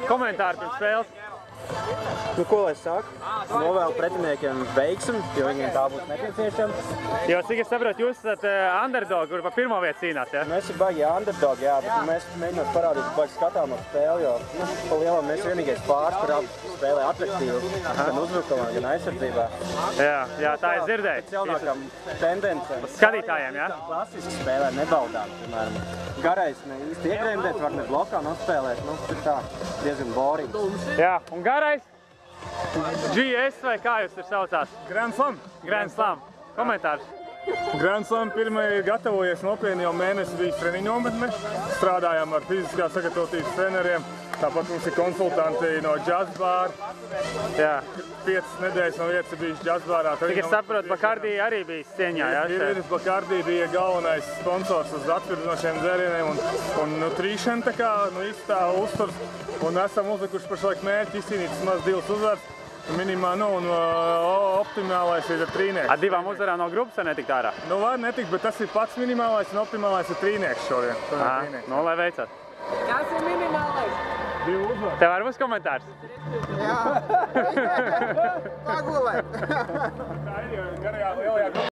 Komentāri pirms spēles. Nu, ko lai saku? Novēlu pretiniekiem veiksmi, jo viņiem tā būs nepieciešama. Jo, cik es saprotu, jūs esat underdog, kur pa pirmo vietu cīnās, ja? Mēs esam baigi underdog, jā, bet mēs mēģinām parādīt, baigi skatāmo spēli, jo pa lielam mēs vienīgais pāris, kur spēlē atraktīvi, gan uzbrukumā, gan aizsardzībā. Jā, tā es dzirdēju. Pēc jaunākām tendencēm. Skatītājiem, jā? Klasiski spēlē nebaudām, piemēram. Garais ne īsti iegremdēt, var ne blokā nospēlēt, nu, tur tā diezgan boring. Jā, un garais? GS vai kā jūs tur saucās? Grand Slam. Grand Slam. Komentārs. Grand Slam pirmie gatavojies nopietni, jau mēnesi bija treniņu nometne. Strādājām ar fiziskā sagatavotības treneriem. Tāpat mums ir konsultanti no Jazz Bar. Jā. 5 nedēļas no vietas bijuši Jazz Barā. Cik es saprotu, Bacardi arī bija cieņā, jā? Ir Bacardi bija galvenais sponsors uz atvirdzinošiem dzērieniem un nutrition, tā kā, īsti tā uzturs. Un esam uzlikuši pašlaik mērķi izcīnīt vismaz 2 uzvaras. Minimā, un optimālais ir ar trīnieku. Ar 2 uzvarām no grupas vai netikt ārā? Nu, var netikt, bet tas ir pats minimālais un optimālais ir trīnieks šodien. Nu, lai veicot. Kas ir minimālais? 2 uzvaras. Tev var būs komentārs? Jā. Pagulēt. Tā ir, jo garajā lielajā grupā.